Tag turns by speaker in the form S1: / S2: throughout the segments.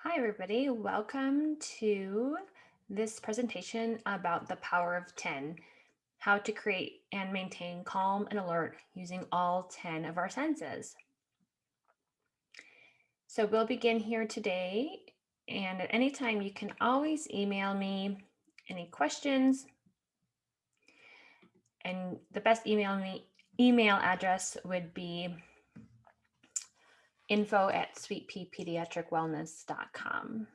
S1: Hi, everybody. Welcome to this presentation about the power of 10, how to create and maintain calm and alert using all 10 of our senses. So we'll begin here today, and at any time you can always email me any questions, and the best email address would be info@sweetpeapediatricwellness.com.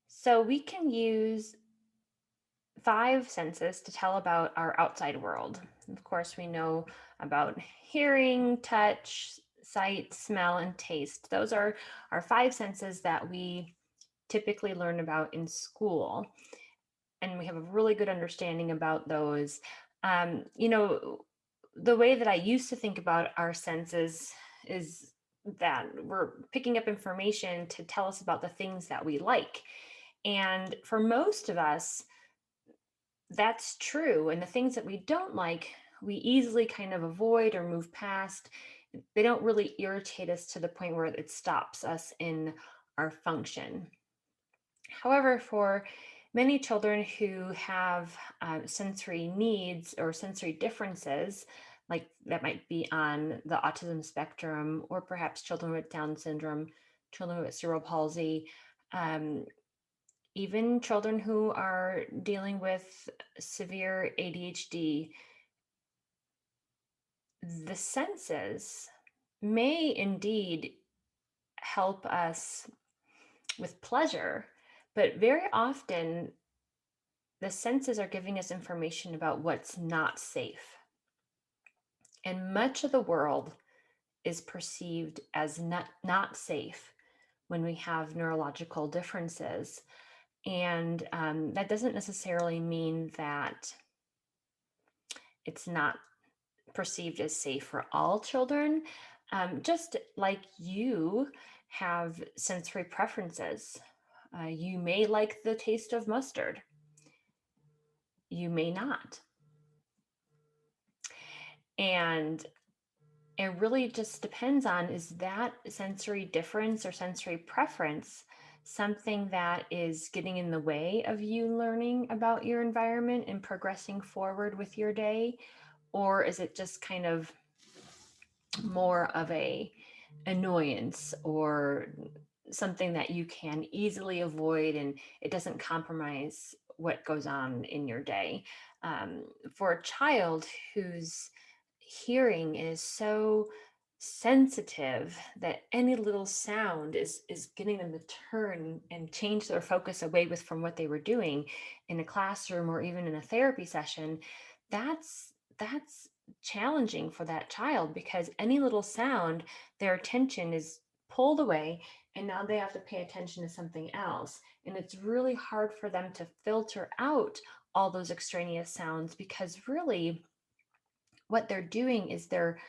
S1: So we can use 5 senses to tell about our outside world. Of course, we know about hearing, touch, sight, smell, and taste. Those are our 5 senses that we typically learn about in school, and we have a really good understanding about those. Um, you know, the way that I used to think about our senses is that we're picking up information to tell us about the things that we like. And for most of us, that's true. And the things that we don't like, we easily kind of avoid or move past. They don't really irritate us to the point where it stops us in our function. However, for many children who have sensory needs or sensory differences, like that might be on the autism spectrum, or perhaps children with Down syndrome, children with cerebral palsy, um, even children who are dealing with severe ADHD, the senses may indeed help us with pleasure, but very often the senses are giving us information about what's not safe. And much of the world is perceived as not safe when we have neurological differences. And that doesn't necessarily mean that it's not perceived as safe for all children. Just like you have sensory preferences. You may like the taste of mustard, you may not. And it really just depends on, is that sensory difference or sensory preference something that is getting in the way of you learning about your environment and progressing forward with your day? Or is it just kind of more of a annoyance or something that you can easily avoid and it doesn't compromise what goes on in your day? For a child whose hearing is so sensitive that any little sound is getting them to turn and change their focus away with from what they were doing in a classroom or even in a therapy session, that's challenging for that child, because any little sound, their attention is pulled away and now they have to pay attention to something else. And it's really hard for them to filter out all those extraneous sounds, because really what they're doing is they're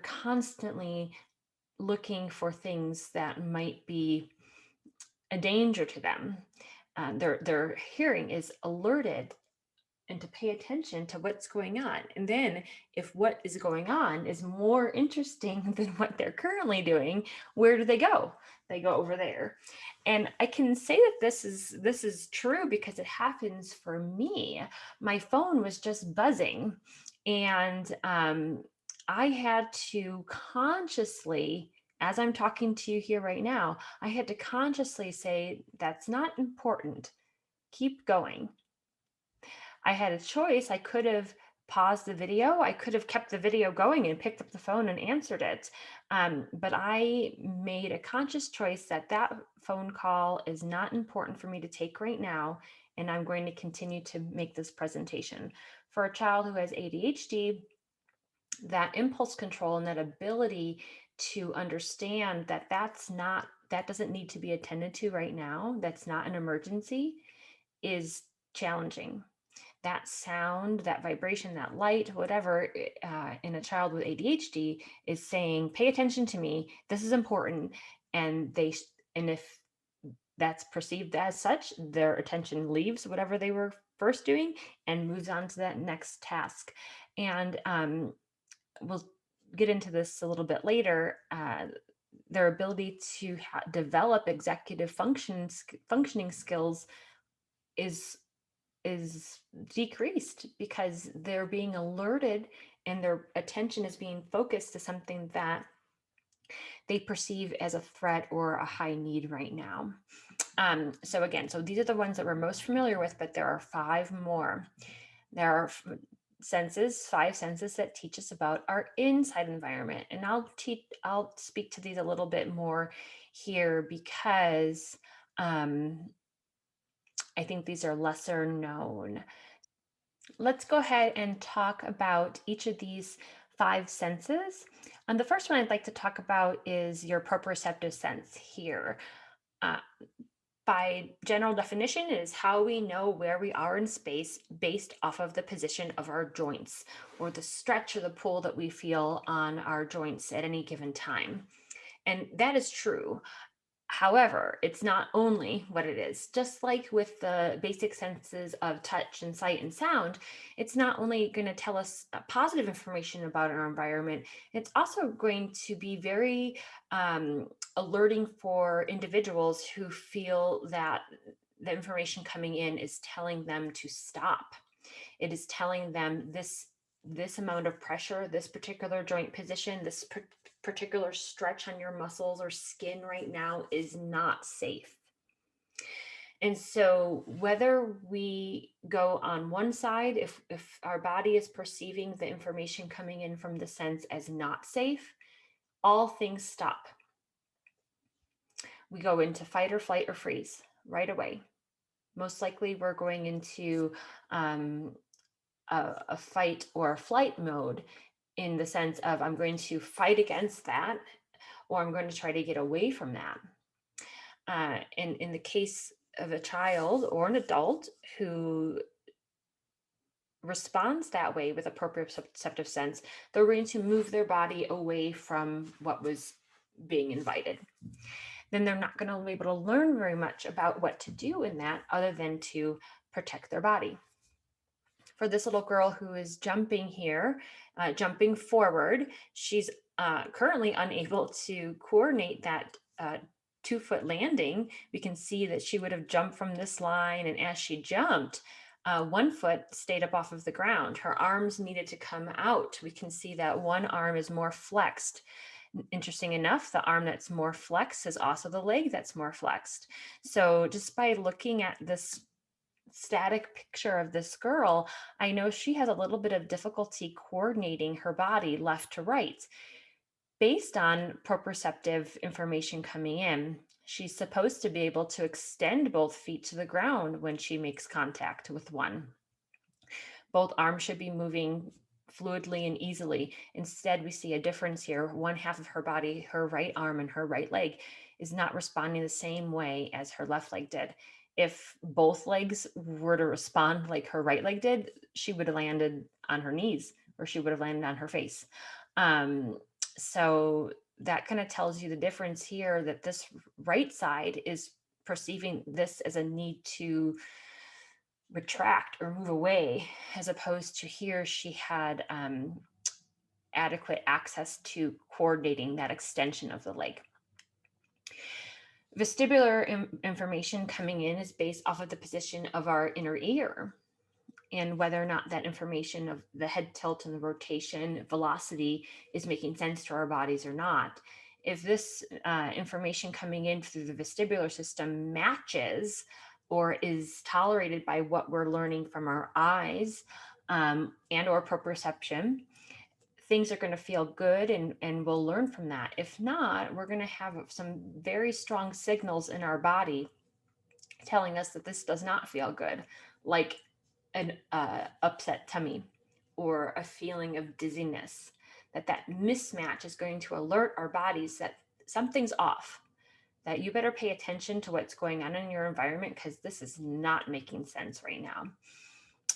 S1: constantly looking for things that might be a danger to them. Their hearing is alerted and to pay attention to what's going on. And then if what is going on is more interesting than what they're currently doing, where do they go? They go over there. And I can say that this is true because it happens for me. My phone was just buzzing, and I had to consciously, as I'm talking to you here right now, I had to consciously say, that's not important. Keep going. I had a choice. I could have paused the video. I could have kept the video going and picked up the phone and answered it. But I made a conscious choice that that phone call is not important for me to take right now. And I'm going to continue to make this presentation. For a child who has ADHD, that impulse control and that ability to understand that that doesn't need to be attended to right now, that's not an emergency, is challenging. That sound, that vibration, that light, whatever, in a child with ADHD is saying, pay attention to me, this is important. And and if that's perceived as such, their attention leaves whatever they were first doing and moves on to that next task. And we'll get into this a little bit later. their ability to develop executive functioning skills is decreased because they're being alerted and their attention is being focused to something that they perceive as a threat or a high need right now. So again, so these are the ones that we're most familiar with, but there are five more. There are five senses that teach us about our inside environment, and I'll speak to these a little bit more here because I think these are lesser known. Let's go ahead and talk about each of these five senses. And the first one I'd like to talk about is your proprioceptive sense here. Uh, by general definition, it is how we know where we are in space based off of the position of our joints or the stretch or the pull that we feel on our joints at any given time. And that is true. However, it's not only what it is. Just like with the basic senses of touch and sight and sound, it's not only going to tell us positive information about our environment, it's also going to be very alerting for individuals who feel that the information coming in is telling them to stop. It is telling them this amount of pressure, this particular joint position, this particular stretch on your muscles or skin right now is not safe. And so whether we go on one side, if our body is perceiving the information coming in from the sense as not safe, all things stop. We go into fight or flight or freeze right away. Most likely we're going into a fight or flight mode in the sense of I'm going to fight against that or I'm going to try to get away from that. And in the case of a child or an adult who responds that way with a proprioceptive sense, they're going to move their body away from what was being invited. Then they're not going to be able to learn very much about what to do in that other than to protect their body. For this little girl who is jumping here, jumping forward, she's currently unable to coordinate that 2-foot landing. We can see that she would have jumped from this line, and as she jumped, one foot stayed up off of the ground. Her arms needed to come out. We can see that one arm is more flexed. Interesting enough, the arm that's more flexed is also the leg that's more flexed. So just by looking at this static picture of this girl, I know she has a little bit of difficulty coordinating her body left to right. Based on proprioceptive information coming in, she's supposed to be able to extend both feet to the ground when she makes contact with one. Both arms should be moving fluidly and easily. Instead, we see a difference here. One half of her body, her right arm and her right leg, is not responding the same way as her left leg did. If both legs were to respond like her right leg did, she would have landed on her knees or she would have landed on her face. So that kind of tells you the difference here that this right side is perceiving this as a need to retract or move away, as opposed to here she had adequate access to coordinating that extension of the leg. Vestibular information coming in is based off of the position of our inner ear and whether or not that information of the head tilt and the rotation velocity is making sense to our bodies or not. If this information coming in through the vestibular system matches or is tolerated by what we're learning from our eyes and or proprioception, things are going to feel good and we'll learn from that. If not, we're going to have some very strong signals in our body telling us that this does not feel good, like an upset tummy or a feeling of dizziness, that mismatch is going to alert our bodies that something's off, that you better pay attention to what's going on in your environment because this is not making sense right now.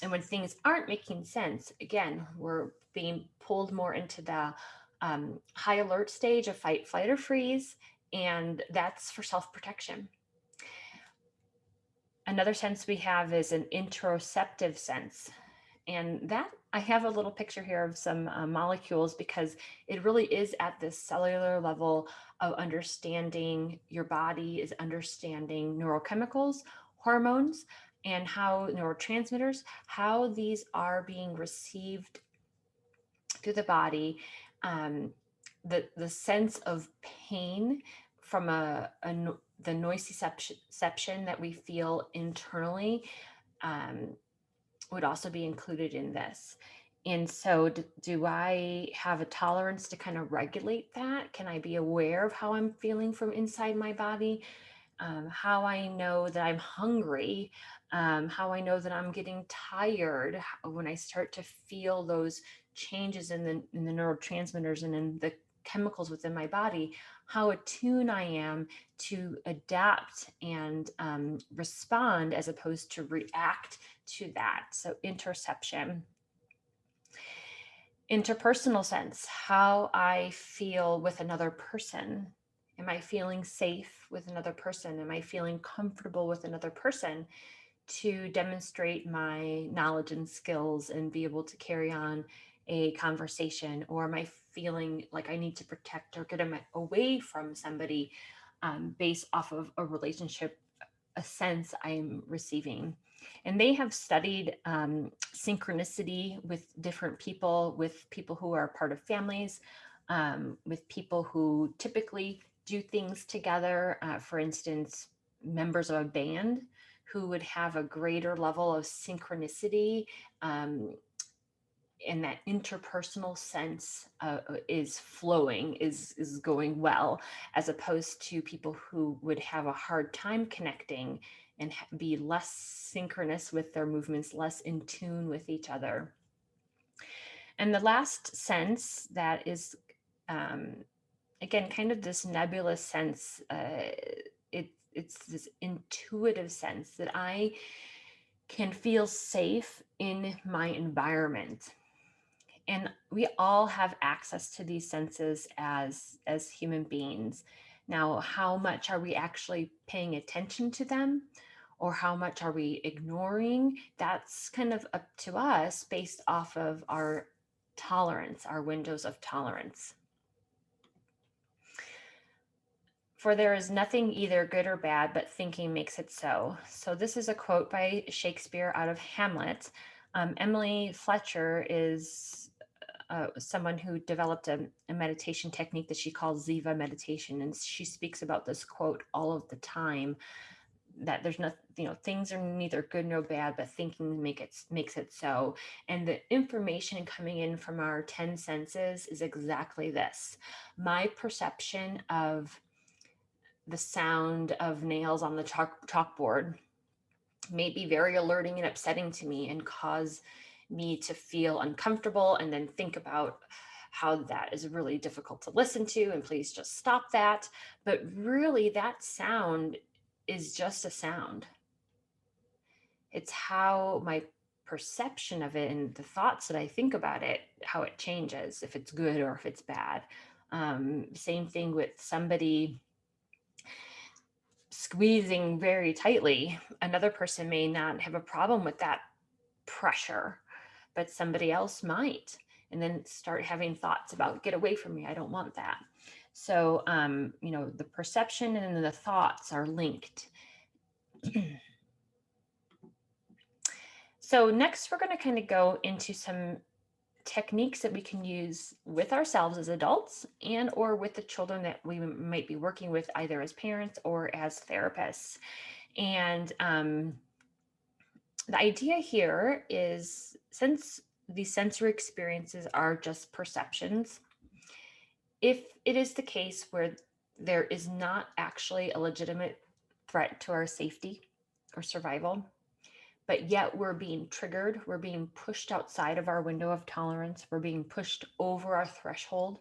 S1: And when things aren't making sense, again, we're being pulled more into the high alert stage of fight, flight, or freeze, and that's for self-protection. Another sense we have is an interoceptive sense. And that I have a little picture here of some molecules because it really is at this cellular level of understanding your body, is understanding neurochemicals, hormones, and how neurotransmitters, how these are being received through the body. Um, the sense of pain from the nociception that we feel internally um, would also be included in this. And so, do I have a tolerance to kind of regulate that? Can I be aware of how I'm feeling from inside my body? How I know that I'm hungry, how I know that I'm getting tired when I start to feel those changes in the neurotransmitters and in the chemicals within my body, how attuned I am to adapt and respond as opposed to react to that. So interception. Interpersonal sense, how I feel with another person. Am I feeling safe with another person? Am I feeling comfortable with another person to demonstrate my knowledge and skills and be able to carry on a conversation? Or am I feeling like I need to protect or get away from somebody based off of a relationship, a sense I'm receiving? And they have studied synchronicity with different people, with people who are part of families, with people who typically do things together. For instance, members of a band who would have a greater level of synchronicity, and that interpersonal sense is flowing, is going well, as opposed to people who would have a hard time connecting and be less synchronous with their movements, less in tune with each other. And the last sense that is, again, kind of this nebulous sense, it's this intuitive sense that I can feel safe in my environment. And we all have access to these senses as human beings. Now, how much are we actually paying attention to them, or how much are we ignoring? That's kind of up to us based off of our tolerance, our windows of tolerance. For there is nothing either good or bad, but thinking makes it so. So this is a quote by Shakespeare out of Hamlet. Emily Fletcher is someone who developed a meditation technique that she calls Ziva meditation, and she speaks about this quote all of the time. That there's nothing, things are neither good nor bad, but thinking makes it so. And the information coming in from our 10 senses is exactly this. My perception of the sound of nails on the chalkboard may be very alerting and upsetting to me and cause me to feel uncomfortable and then think about how that is really difficult to listen to and please just stop that. But really, that sound is just a sound. It's how my perception of it and the thoughts that I think about it, how it changes, if it's good or if it's bad. Same thing with somebody squeezing very tightly. Another person may not have a problem with that pressure, but somebody else might, and then start having thoughts about, get away from me, I don't want that. So the perception and the thoughts are linked. So next we're going to kind of go into some techniques that we can use with ourselves as adults and or with the children that we might be working with, either as parents or as therapists. And the idea here is, since these sensory experiences are just perceptions, if it is the case where there is not actually a legitimate threat to our safety or survival, but yet we're being triggered, we're being pushed outside of our window of tolerance, we're being pushed over our threshold,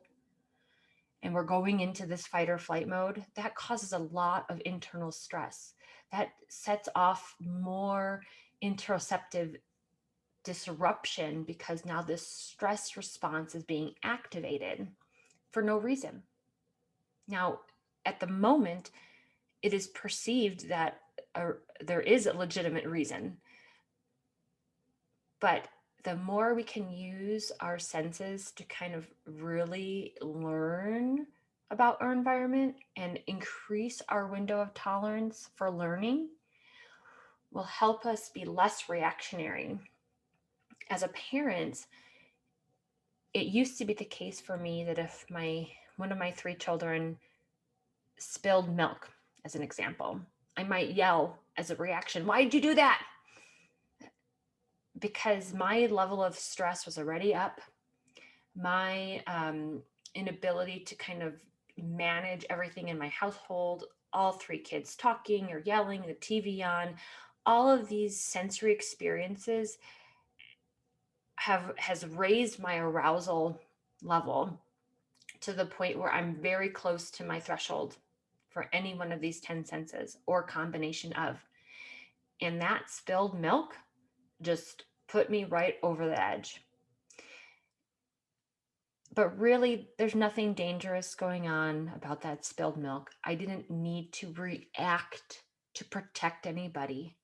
S1: and we're going into this fight or flight mode, that causes a lot of internal stress. That sets off more interoceptive disruption because now this stress response is being activated for no reason. Now, at the moment, it is perceived that there is a legitimate reason, but the more we can use our senses to kind of really learn about our environment and increase our window of tolerance for learning will help us be less reactionary. As a parent, it used to be the case for me that if my one of my three children spilled milk, as an example, I might yell as a reaction, "Why did you do that?" Because my level of stress was already up. My inability to kind of manage everything in my household, all three kids talking or yelling, the TV on, all of these sensory experiences has raised my arousal level to the point where I'm very close to my threshold for any one of these 10 senses or combination of. And that spilled milk just put me right over the edge. But really, there's nothing dangerous going on about that spilled milk. I didn't need to react to protect anybody,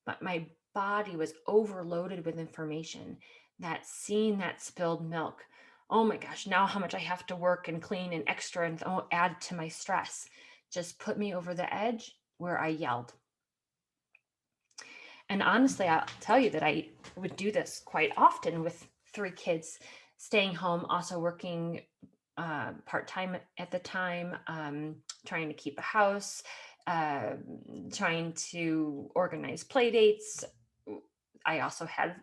S1: but my body was overloaded with information. That seeing that spilled milk, oh my gosh, now how much I have to work and clean and extra and add to my stress, just put me over the edge where I yelled. And honestly, I'll tell you that I would do this quite often with three kids staying home, also working part time at the time, trying to keep a house, uh, trying to organize play dates. I also had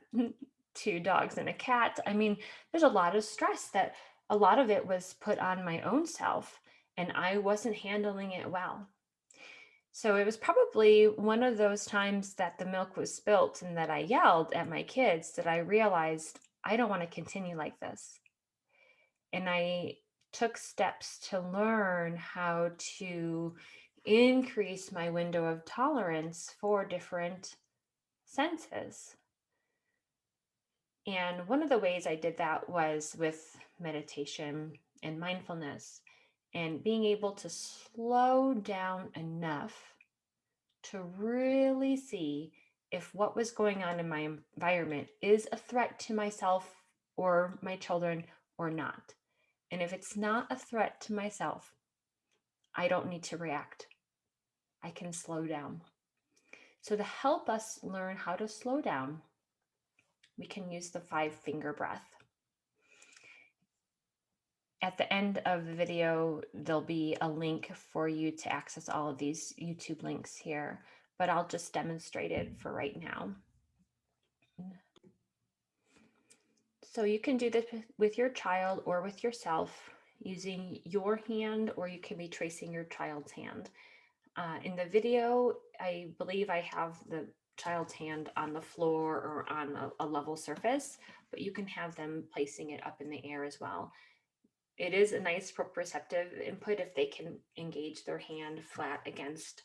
S1: two dogs and a cat. I mean, there's a lot of stress that a lot of it was put on my own self, and I wasn't handling it well. So it was probably one of those times that the milk was spilt and that I yelled at my kids that I realized I don't want to continue like this. And I took steps to learn how to increase my window of tolerance for different senses. And one of the ways I did that was with meditation and mindfulness and being able to slow down enough to really see if what was going on in my environment is a threat to myself or my children or not. And if it's not a threat to myself, I don't need to react. I can slow down. So, to help us learn how to slow down, we can use the 5 finger breath. At the end of the video, there'll be a link for you to access all of these YouTube links here, but I'll just demonstrate it for right now. So you can do this with your child or with yourself using your hand, or you can be tracing your child's hand. In the video, I believe I have the child's hand on the floor or on a level surface, but you can have them placing it up in the air as well. It is a nice proprioceptive input if they can engage their hand flat against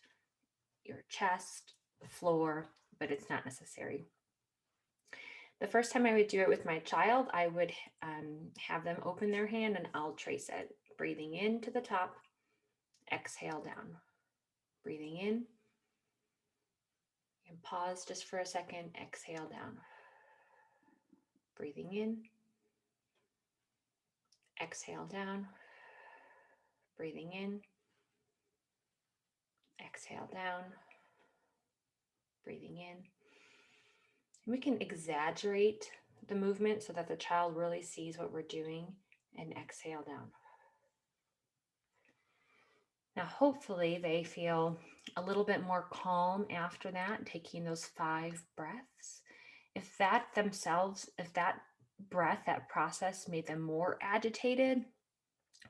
S1: your chest, the floor, but it's not necessary. The first time I would do it with my child, I would have them open their hand and I'll trace it. Breathing in to the top, exhale down. Breathing in, and pause just for a second, exhale down. Breathing in, exhale down. Breathing in, exhale down. Breathing in. We can exaggerate the movement so that the child really sees what we're doing, and exhale down. Now, hopefully they feel a little bit more calm after that, taking those 5 breaths. If that breath, that process made them more agitated,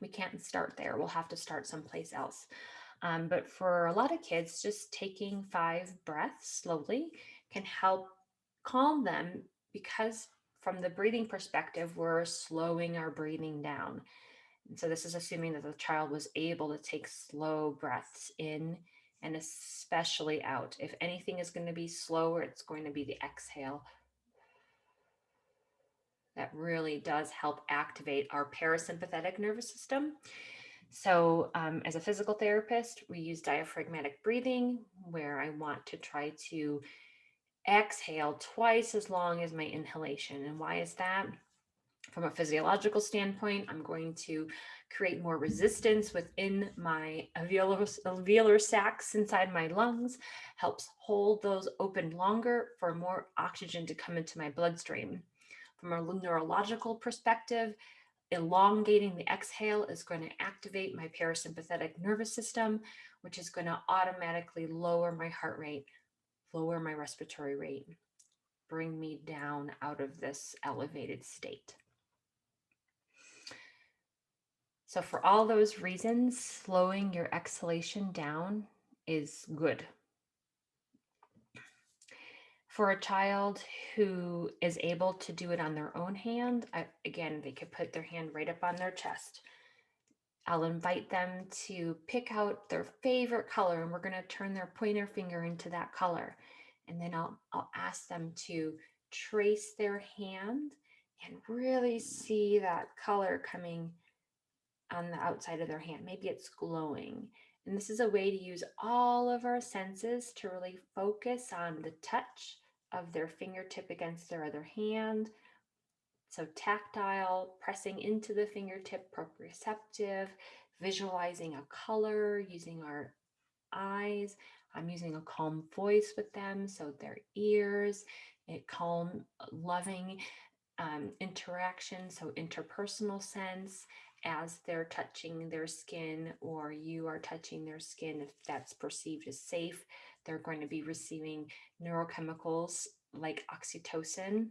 S1: we can't start there. We'll have to start someplace else. But for a lot of kids, just taking 5 breaths slowly can help calm them, because from the breathing perspective, we're slowing our breathing down. And so this is assuming that the child was able to take slow breaths in and especially out. If anything is going to be slower, it's going to be the exhale. That really does help activate our parasympathetic nervous system. So, as a physical therapist, we use diaphragmatic breathing, where I want to try to exhale twice as long as my inhalation. And why is that? From a physiological standpoint, I'm going to create more resistance within my alveolar sacs inside my lungs, helps hold those open longer for more oxygen to come into my bloodstream. From a neurological perspective, elongating the exhale is going to activate my parasympathetic nervous system, which is going to automatically lower my heart rate, lower my respiratory rate, bring me down out of this elevated state. So, for all those reasons, slowing your exhalation down is good. For a child who is able to do it on their own hand, again, they could put their hand right up on their chest. I'll invite them to pick out their favorite color, and we're going to turn their pointer finger into that color. And then I'll ask them to trace their hand and really see that color coming on the outside of their hand. Maybe it's glowing. And this is a way to use all of our senses to really focus on the touch of their fingertip against their other hand. So tactile, pressing into the fingertip, proprioceptive, visualizing a color, using our eyes. I'm using a calm voice with them, so their ears, calm, loving interaction, so interpersonal sense as they're touching their skin or you are touching their skin. If that's perceived as safe, they're going to be receiving neurochemicals like oxytocin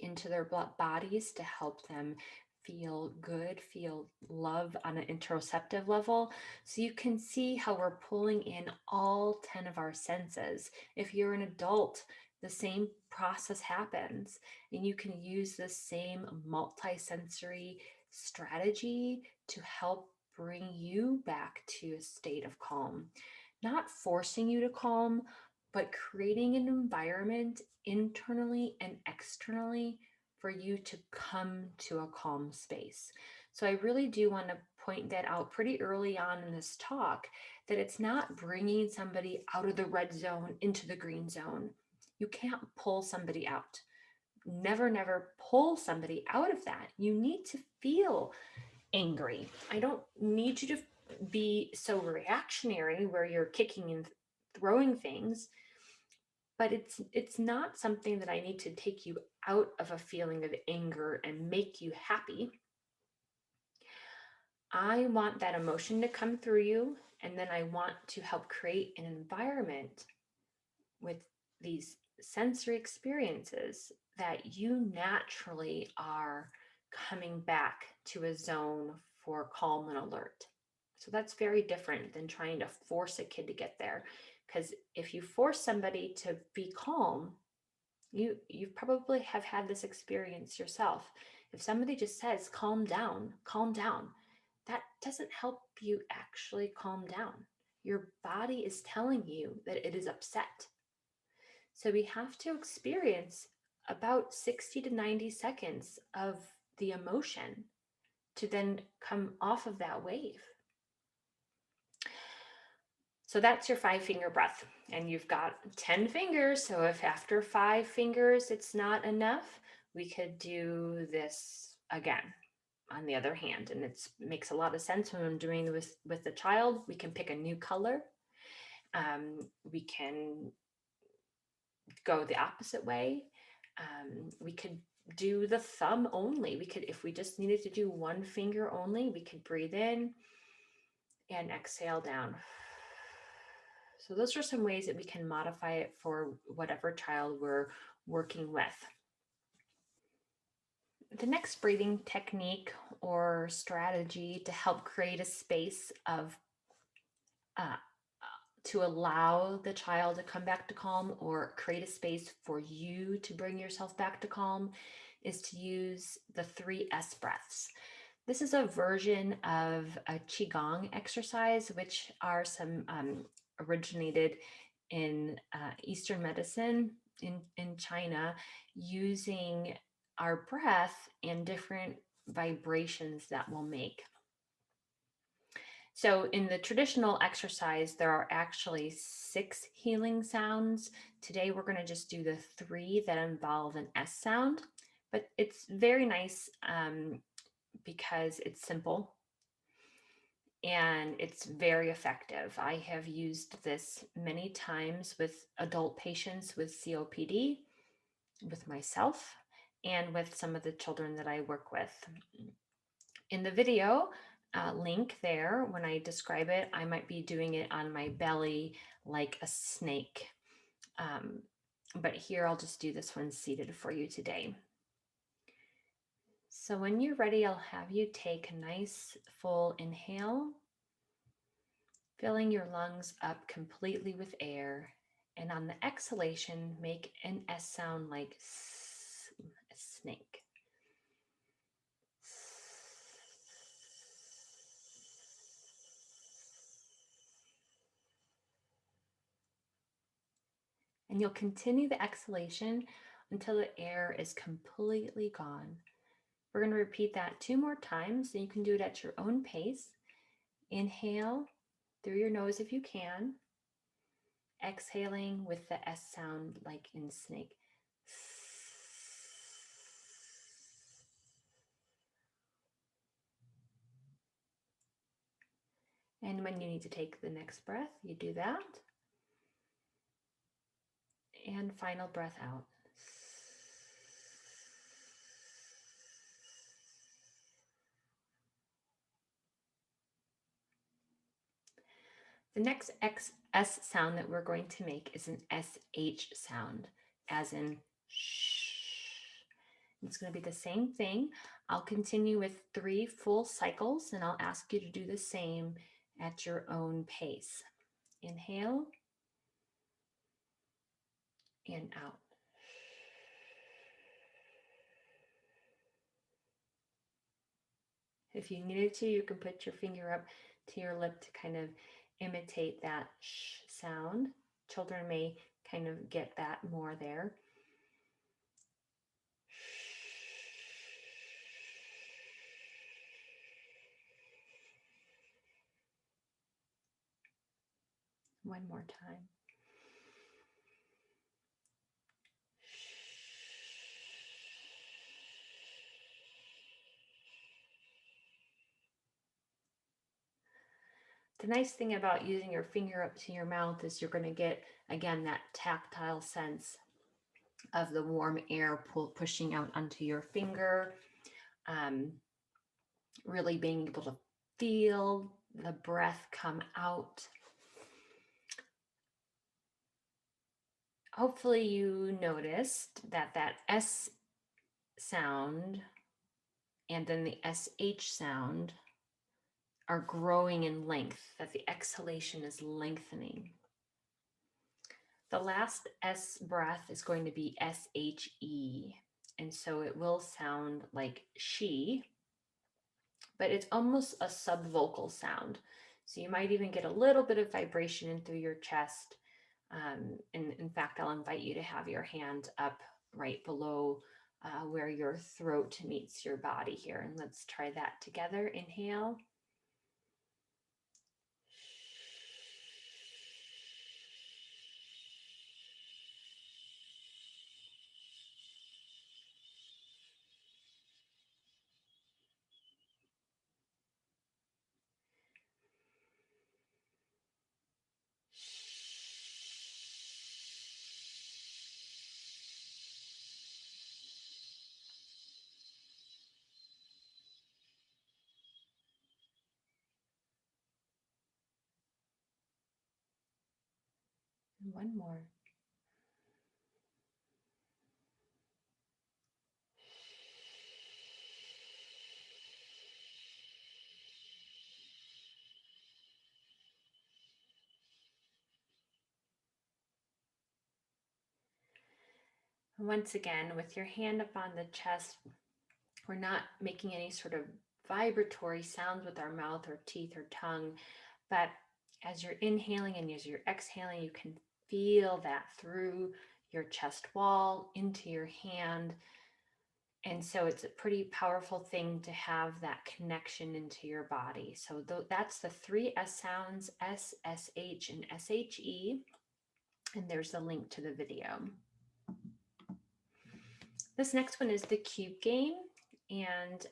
S1: into their bodies to help them feel good, feel love on an interoceptive level. So you can see how we're pulling in all 10 of our senses. If you're an adult, the same process happens, and you can use the same multisensory strategy to help bring you back to a state of calm. Not forcing you to calm, but creating an environment internally and externally for you to come to a calm space. So I really do want to point that out pretty early on in this talk, that it's not bringing somebody out of the red zone into the green zone. You can't pull somebody out. Never, never pull somebody out of that. You need to feel angry. I don't need you to be so reactionary where you're kicking and throwing things, but it's not something that I need to take you out of a feeling of anger and make you happy. I want that emotion to come through you, and then I want to help create an environment with these sensory experiences that you naturally are coming back to a zone for calm and alert. So that's very different than trying to force a kid to get there. Because if you force somebody to be calm, you probably have had this experience yourself. If somebody just says calm down, that doesn't help you actually calm down. Your body is telling you that it is upset. So we have to experience about 60 to 90 seconds of the emotion to then come off of that wave. So that's your 5-finger breath. And you've got 10 fingers. So if after 5 fingers it's not enough, we could do this again on the other hand. And it makes a lot of sense when I'm doing this with the child. We can pick a new color. We can go the opposite way. We could do the thumb only. We could, if we just needed to do 1 finger only, we could breathe in and exhale down. So those are some ways that we can modify it for whatever child we're working with. The next breathing technique or strategy to help create a space of to allow the child to come back to calm, or create a space for you to bring yourself back to calm, is to use the 3S breaths. This is a version of a Qigong exercise, which are some originated in Eastern medicine in China, using our breath and different vibrations that we'll make. So, in the traditional exercise, there are actually 6 healing sounds. Today, we're going to just do the 3 that involve an S sound, but it's very nice because it's simple and it's very effective. I have used this many times with adult patients with COPD, with myself, and with some of the children that I work with. In the video link there, when I describe it, I might be doing it on my belly like a snake. But here I'll just do this one seated for you today. So when you're ready, I'll have you take a nice full inhale, filling your lungs up completely with air. And on the exhalation, make an S sound like a snake. And you'll continue the exhalation until the air is completely gone. We're going to repeat that 2 more times, and you can do it at your own pace. Inhale through your nose if you can, exhaling with the S sound like in snake. And when you need to take the next breath, you do that. And final breath out. The next S sound that we're going to make is an SH sound, as in shh. It's going to be the same thing. I'll continue with 3 full cycles, and I'll ask you to do the same at your own pace. Inhale and out. If you needed to, you can put your finger up to your lip to kind of imitate that sh sound. Children may kind of get that more there. One more time. The nice thing about using your finger up to your mouth is you're going to get, again, that tactile sense of the warm air pushing out onto your finger, really being able to feel the breath come out. Hopefully you noticed that that S sound and then the SH sound are growing in length, that the exhalation is lengthening. The last S breath is going to be SHE, and so it will sound like she, but it's almost a subvocal sound. So you might even get a little bit of vibration in through your chest. And in fact, I'll invite you to have your hand up right below where your throat meets your body here. And let's try that together. Inhale. And one more. Once again, with your hand up on the chest, we're not making any sort of vibratory sounds with our mouth or teeth or tongue, but as you're inhaling and as you're exhaling, you can feel that through your chest wall into your hand. And so it's a pretty powerful thing to have that connection into your body. So that's the three S sounds, S, SH, and SHE. And there's a link to the video. This next one is the cube game. And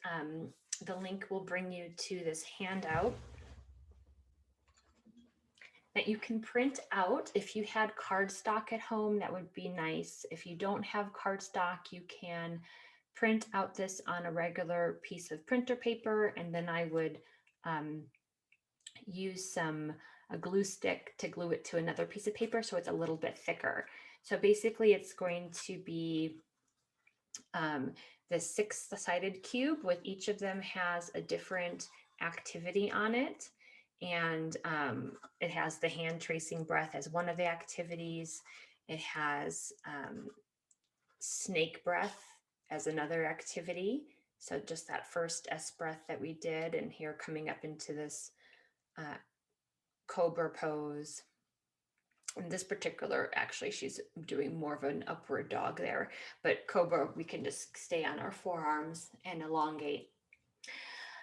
S1: the link will bring you to this handout that you can print out. If you had cardstock at home, that would be nice. If you don't have cardstock, you can print out this on a regular piece of printer paper, and then I would use a glue stick to glue it to another piece of paper so it's a little bit thicker. So basically it's going to be the six-sided cube with each of them has a different activity on it. And it has the hand tracing breath as one of the activities. It has snake breath as another activity. So just that first S breath that we did, and here coming up into this cobra pose. In this particular, actually, she's doing more of an upward dog there, but cobra, we can just stay on our forearms and elongate.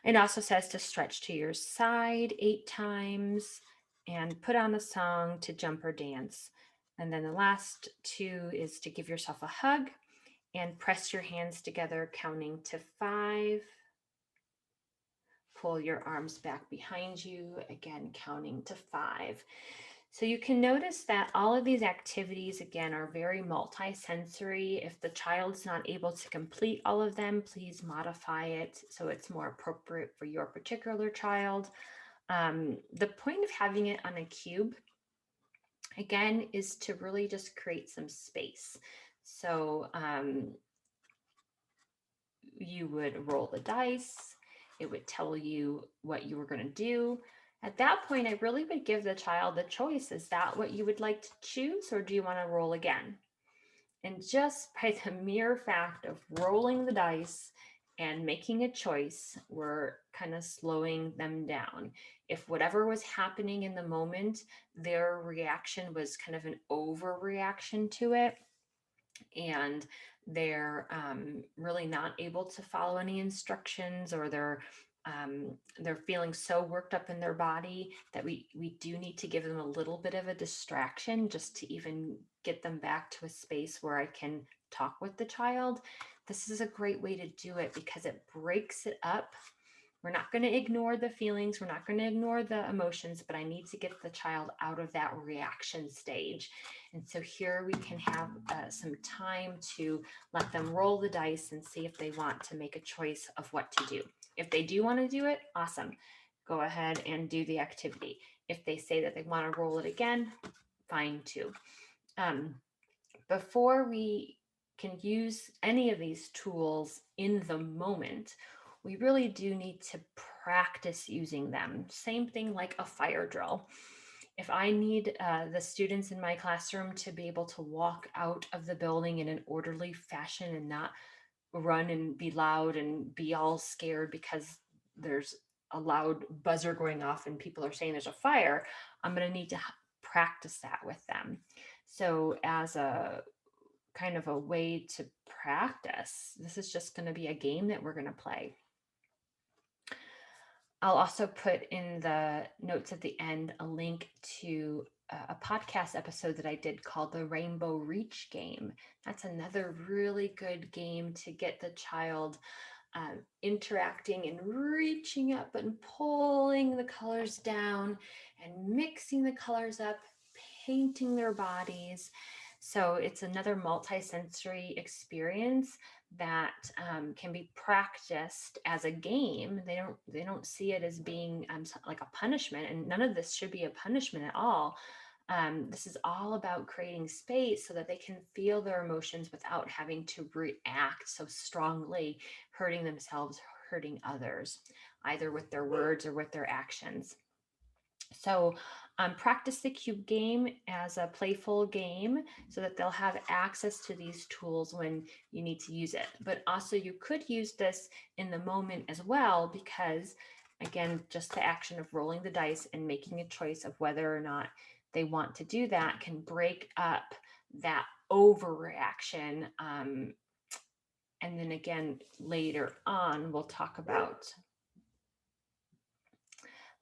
S1: It also says to stretch to your side 8 times and put on a song to jump or dance. And then the last 2 is to give yourself a hug and press your hands together, counting to 5. Pull your arms back behind you, again, counting to 5. So you can notice that all of these activities, again, are very multi-sensory. If the child's not able to complete all of them, please modify it so it's more appropriate for your particular child. The point of having it on a cube, again, is to really just create some space. So you would roll the dice. It would tell you what you were going to do. At that point, I really would give the child the choice. Is that what you would like to choose, or do you want to roll again? And just by the mere fact of rolling the dice and making a choice, we're kind of slowing them down. If whatever was happening in the moment, their reaction was kind of an overreaction to it, and they're really not able to follow any instructions, or they're feeling so worked up in their body that we do need to give them a little bit of a distraction just to even get them back to a space where I can talk with the child. This is a great way to do it because it breaks it up. We're not going to ignore the feelings, we're not going to ignore the emotions, but I need to get the child out of that reaction stage. And so here we can have some time to let them roll the dice and see if they want to make a choice of what to do. If they do want to do it, awesome. Go ahead and do the activity. If they say that they want to roll it again, fine too. Before we can use any of these tools in the moment, we really do need to practice using them. Same thing like a fire drill. If I need the students in my classroom to be able to walk out of the building in an orderly fashion and not run and be loud and be all scared because there's a loud buzzer going off and people are saying there's a fire, I'm going to need to practice that with them. So as a kind of a way to practice, this is just going to be a game that we're going to play. I'll also put in the notes at the end a link to a podcast episode that I did called the Rainbow Reach Game. That's another really good game to get the child interacting and reaching up and pulling the colors down and mixing the colors up, painting their bodies. So it's another multi-sensory experience that can be practiced as a game. They don't see it as being like a punishment, and none of this should be a punishment at all. This is all about creating space so that they can feel their emotions without having to react so strongly, hurting themselves, hurting others, either with their words or with their actions. So practice the cube game as a playful game so that they'll have access to these tools when you need to use it. But also you could use this in the moment as well, because again, just the action of rolling the dice and making a choice of whether or not they want to do that can break up that overreaction And then again, later on, we'll talk about,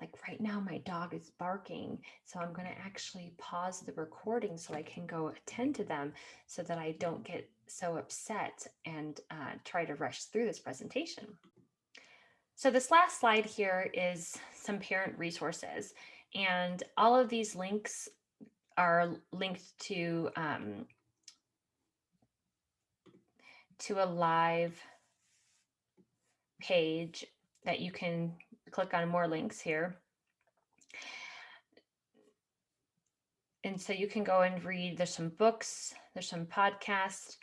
S1: like right now, my dog is barking. So I'm going to actually pause the recording so I can go attend to them so that I don't get so upset and try to rush through this presentation. So this last slide here is some parent resources. And all of these links are linked to a live page that you can click on more links here. And so you can go and read, there's some books, there's some podcasts,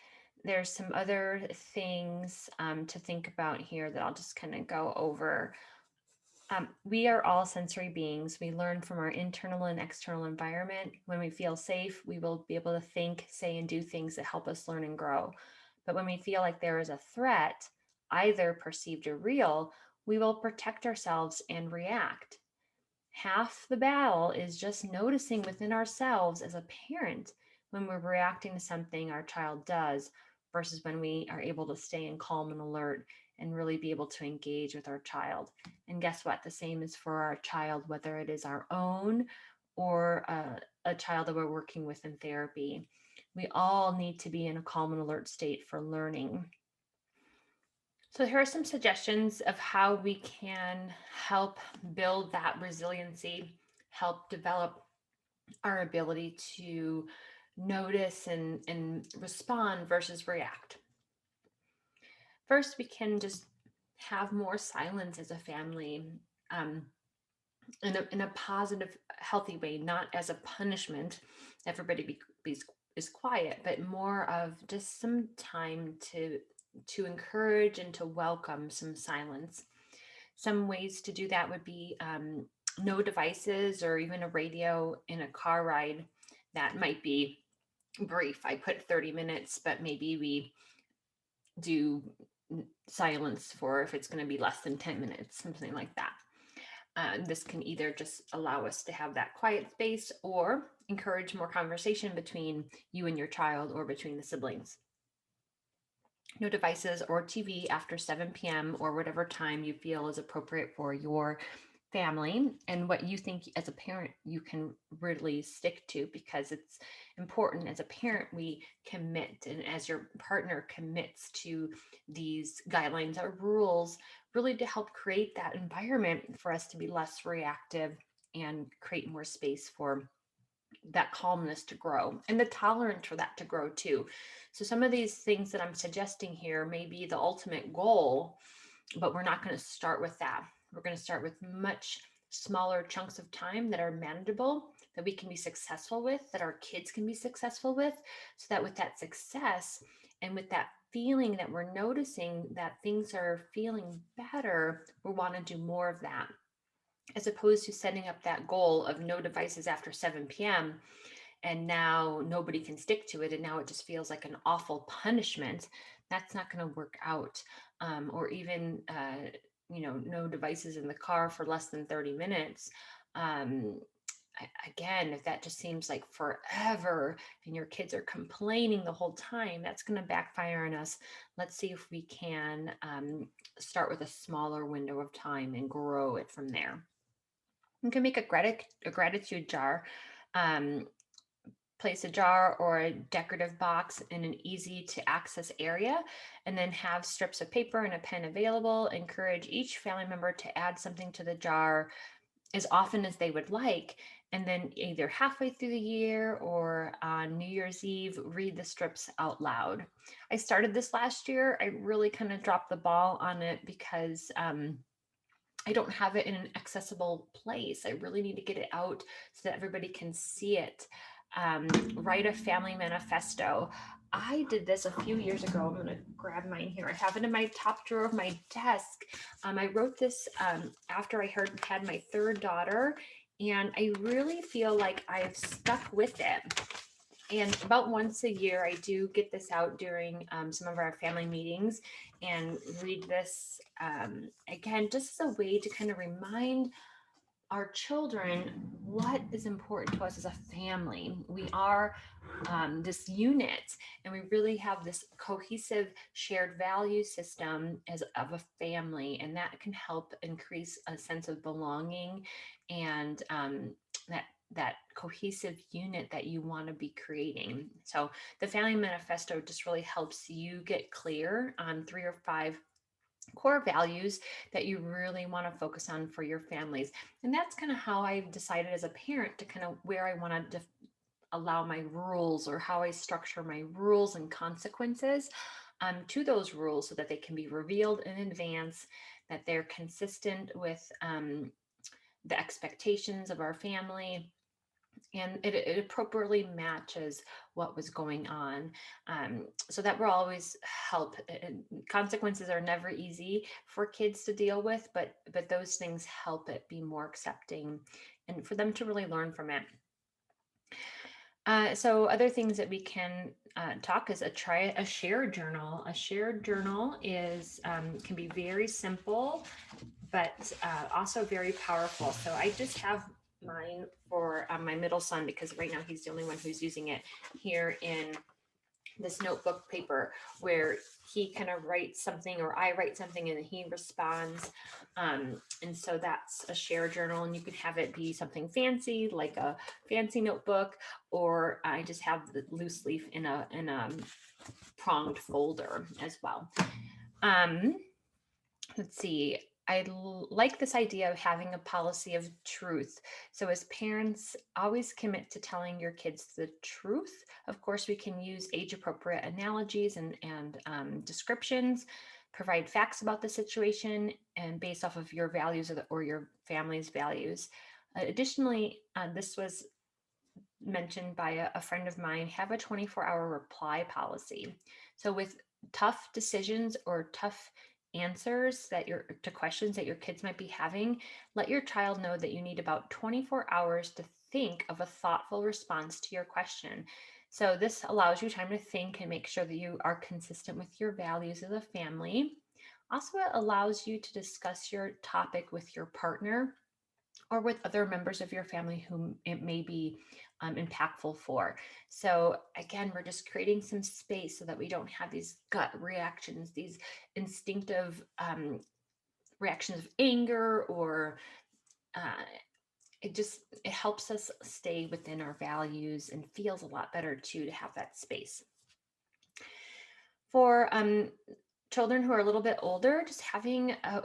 S1: there's some other things to think about here that I'll just kind of go over. We are all sensory beings. We learn from our internal and external environment. When we feel safe, we will be able to think, say, and do things that help us learn and grow. But when we feel like there is a threat, either perceived or real, we will protect ourselves and react. Half the battle is just noticing within ourselves as a parent when we're reacting to something our child does versus when we are able to stay in calm and alert and really be able to engage with our child. And guess what? The same is for our child, whether it is our own or a child that we're working with in therapy. We all need to be in a calm and alert state for learning. So here are some suggestions of how we can help build that resiliency, help develop our ability to notice and respond versus react. First, we can just have more silence as a family, in a positive, healthy way, not as a punishment. Everybody is quiet, but more of just some time to encourage and to welcome some silence. Some ways to do that would be no devices or even a radio in a car ride. That might be brief. I put 30 minutes, but maybe we do silence for if it's going to be less than 10 minutes, something like that. This can either just allow us to have that quiet space or encourage more conversation between you and your child or between the siblings. No devices or TV after 7 p.m. or whatever time you feel is appropriate for your family and what you think as a parent you can really stick to, because it's important as a parent we commit, and as your partner commits to these guidelines or rules, really to help create that environment for us to be less reactive and create more space for that calmness to grow and the tolerance for that to grow too. So some of these things that I'm suggesting here may be the ultimate goal, but we're not going to start with that. We're going to start with much smaller chunks of time that are manageable, that we can be successful with, that our kids can be successful with, so that with that success and with that feeling that we're noticing that things are feeling better, we want to do more of that, as opposed to setting up that goal of no devices after 7 p.m. and now nobody can stick to it. And now it just feels like an awful punishment. That's not going to work out. Or even, no devices in the car for less than 30 minutes. Again, if that just seems like forever and your kids are complaining the whole time, that's going to backfire on us. Let's see if we can start with a smaller window of time and grow it from there. You can make a gratitude jar. Place a jar or a decorative box in an easy to access area, and then have strips of paper and a pen available. Encourage each family member to add something to the jar as often as they would like. And then either halfway through the year or on New Year's Eve, read the strips out loud. I started this last year. I really kind of dropped the ball on it because I don't have it in an accessible place. I really need to get it out so that everybody can see it. Write a family manifesto. I did this a few years ago. I'm going to grab mine here. I have it in my top drawer of my desk. I wrote this after I had my third daughter, and I really feel like I've stuck with it. And about once a year, I do get this out during some of our family meetings and read this again, just as a way to kind of remind our children what is important to us as a family. We are this unit, and we really have this cohesive shared value system as of a family, and that can help increase a sense of belonging and that cohesive unit that you want to be creating. So the family manifesto just really helps you get clear on 3 or 5 core values that you really want to focus on for your families. And that's kind of how I've decided as a parent to kind of where I want to allow my rules, or how I structure my rules and consequences to those rules so that they can be revealed in advance, that they're consistent with the expectations of our family, and it appropriately matches what was going on, so that will always help. And consequences are never easy for kids to deal with, but those things help it be more accepting and for them to really learn from it. So other things that we can talk is try a shared journal. A shared journal is can be very simple, but also very powerful. So I just have mine for my middle son, because right now he's the only one who's using it here in this notebook paper, where he kind of writes something or I write something and he responds. And so that's a share journal, and you can have it be something fancy like a fancy notebook, or I just have the loose leaf in a pronged folder as well. Um, let's see. Like this idea of having a policy of truth. So, as parents, always commit to telling your kids the truth. Of course, we can use age appropriate analogies and descriptions, provide facts about the situation, and based off of your values or your family's values. Additionally, this was mentioned by a friend of mine, have a 24-hour reply policy. So with tough decisions or tough answers that your to questions that your kids might be having, let your child know that you need about 24 hours to think of a thoughtful response to your question. So this allows you time to think and make sure that you are consistent with your values as a family. Also, it allows you to discuss your topic with your partner or with other members of your family whom it may be impactful for. So, again, we're just creating some space so that we don't have these gut reactions, these instinctive reactions of anger, or uh, it helps us stay within our values, and feels a lot better too to have that space. For children who are a little bit older, just having a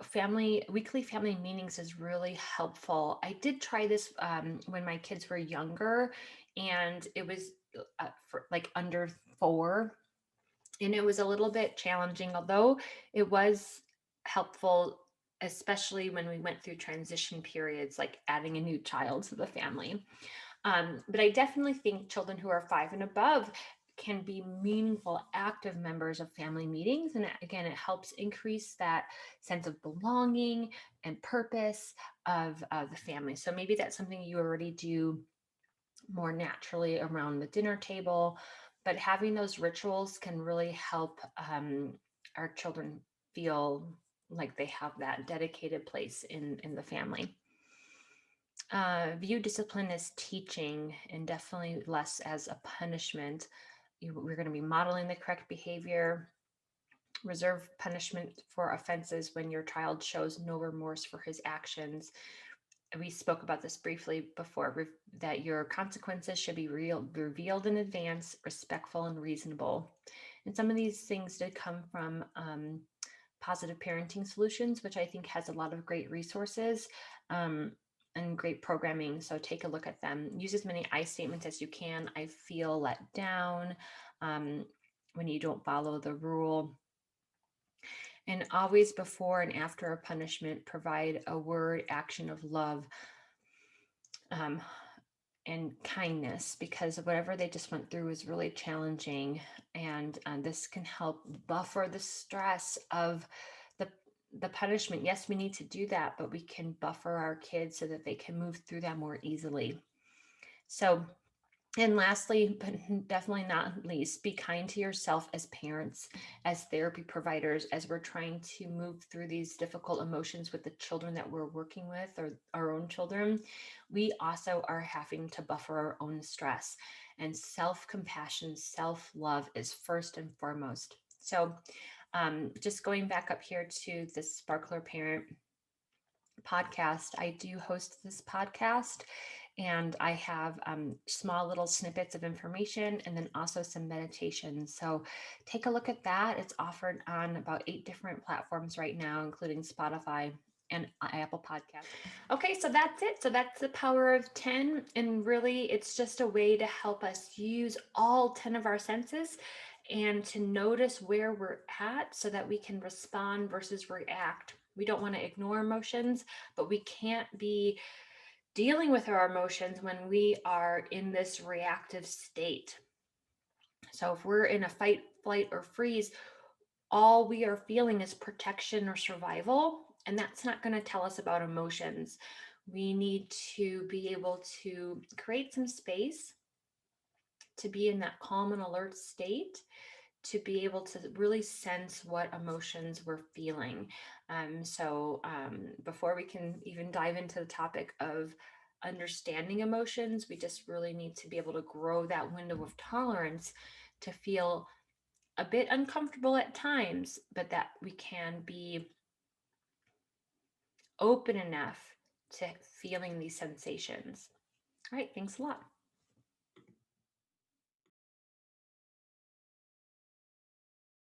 S1: weekly family meetings is really helpful. I did try this when my kids were younger, and it was for like under 4, and it was a little bit challenging, although it was helpful, especially when we went through transition periods, like adding a new child to the family. But I definitely think children who are 5 and above can be meaningful, active members of family meetings. And again, it helps increase that sense of belonging and purpose of the family. So maybe that's something you already do more naturally around the dinner table, but having those rituals can really help our children feel like they have that dedicated place in the family. View discipline as teaching and definitely less as a punishment. We're going to be modeling the correct behavior. Reserve punishment for offenses when your child shows no remorse for his actions. We spoke about this briefly before, that your consequences should be revealed in advance, respectful and reasonable. And some of these things did come from Positive Parenting Solutions, which I think has a lot of great resources and great programming. So take a look at them. Use as many I statements as you can. I feel let down when you don't follow the rule. And always before and after a punishment, provide a word action of love um, and kindness, because whatever they just went through was really challenging. And this can help buffer the stress of the punishment. Yes, we need to do that, but we can buffer our kids so that they can move through that more easily. So And lastly, but definitely not least, be kind to yourself as parents, as therapy providers, as we're trying to move through these difficult emotions with the children that we're working with or our own children. We also are having to buffer our own stress. And self compassion, self love is first and foremost. So, just going back up here to the Sparkler Parent podcast. I do host this podcast and I have small little snippets of information and then also some meditation. So take a look at that. It's offered on about 8 different platforms right now, including Spotify and Apple Podcasts. Okay, so that's it. So that's the power of 10. And really, it's just a way to help us use all 10 of our senses and to notice where we're at so that we can respond versus react. We don't want to ignore emotions, but we can't be dealing with our emotions when we are in this reactive state. So if we're in a fight, flight, or freeze, all we are feeling is protection or survival, and that's not going to tell us about emotions. We need to be able to create some space to be in that calm and alert state, to be able to really sense what emotions we're feeling. Before we can even dive into the topic of understanding emotions, we just really need to be able to grow that window of tolerance to feel a bit uncomfortable at times, but that we can be open enough to feeling these sensations. All right, thanks a lot.